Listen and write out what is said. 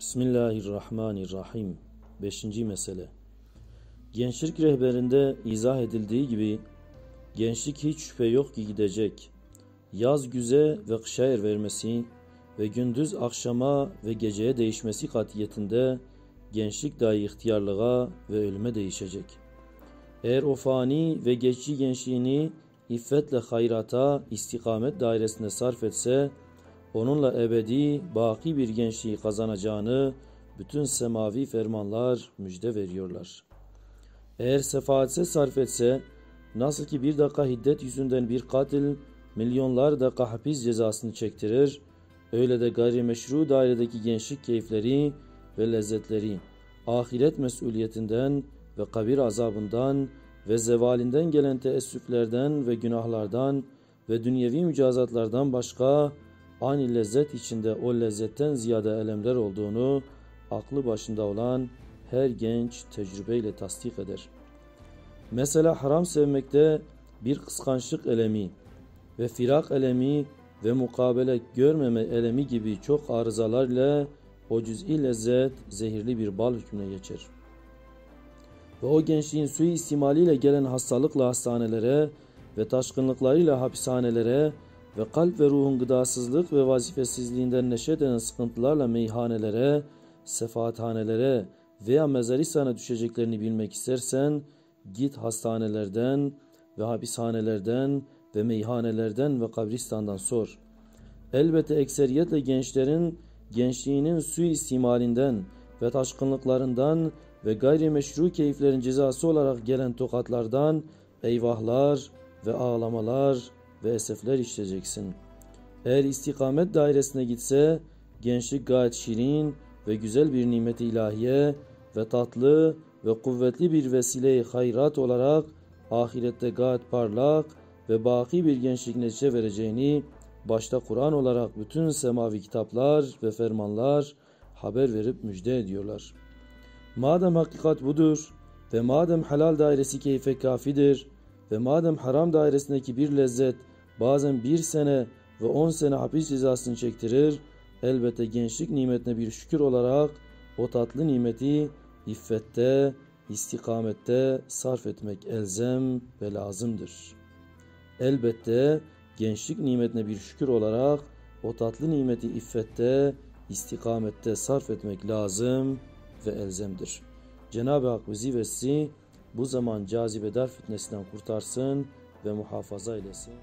Bismillahirrahmanirrahim. 5. mesele. Gençlik rehberinde izah edildiği gibi gençlik hiç şüphe yok ki gidecek. Yaz güze ve kışa er vermesi ve gündüz akşama ve geceye değişmesi katiyetinde gençlik dahi ihtiyarlığa ve ölüme değişecek. Eğer o fani ve geçici gençliğini iffetle hayrata, istikamet dairesinde sarf etse, onunla ebedi, baki bir gençliği kazanacağını bütün semavi fermanlar müjde veriyorlar. Eğer sefahatse sarf etse, nasıl ki bir dakika hiddet yüzünden bir katil milyonlar dakika hapis cezasını çektirir, öyle de gayrimeşru dairedeki gençlik keyifleri ve lezzetleri, ahiret mesuliyetinden ve kabir azabından ve zevalinden gelen teessüflerden ve günahlardan ve dünyevi mücazatlardan başka ani lezzet içinde o lezzetten ziyade elemler olduğunu aklı başında olan her genç tecrübeyle tasdik eder. Mesela haram sevmekte bir kıskançlık elemi ve firak elemi ve mukabele görmeme elemi gibi çok arızalar ile o cüz'i lezzet zehirli bir bal hükmüne geçer. Ve o gençliğin suistimaliyle gelen hastalıkla hastanelere ve taşkınlıklarıyla hapishanelere ve kalp ve ruhun gıdasızlık ve vazifesizliğinden neşet eden sıkıntılarla meyhanelere, sefahathanelere veya mezaristana düşeceklerini bilmek istersen, git hastanelerden ve hapishanelerden ve meyhanelerden ve kabristandan sor. Elbette ekseriyetle gençlerin gençliğinin suistimalinden ve taşkınlıklarından ve gayrimeşru keyiflerin cezası olarak gelen tokatlardan eyvahlar ve ağlamalar ve esefler işleyeceksin. Eğer istikamet dairesine gitse, gençlik gayet şirin ve güzel bir nimet-i ilahiye ve tatlı ve kuvvetli bir vesile-i hayrat olarak ahirette gayet parlak ve baki bir gençlik netice vereceğini başta Kur'an olarak bütün semavi kitaplar ve fermanlar haber verip müjde ediyorlar. Madem hakikat budur ve madem helal dairesi keyfe kafidir ve madem haram dairesindeki bir lezzet bazen 1 sene ve 10 sene hapis cezasını çektirir, elbette gençlik nimetine bir şükür olarak o tatlı nimeti iffette, istikamette sarf etmek elzem ve lazımdır. Elbette gençlik nimetine bir şükür olarak o tatlı nimeti iffette, istikamette sarf etmek lazım ve elzemdir. Cenab-ı Hak bizi ve sizi bu zaman cazibedar fitnesinden kurtarsın ve muhafaza eylesin.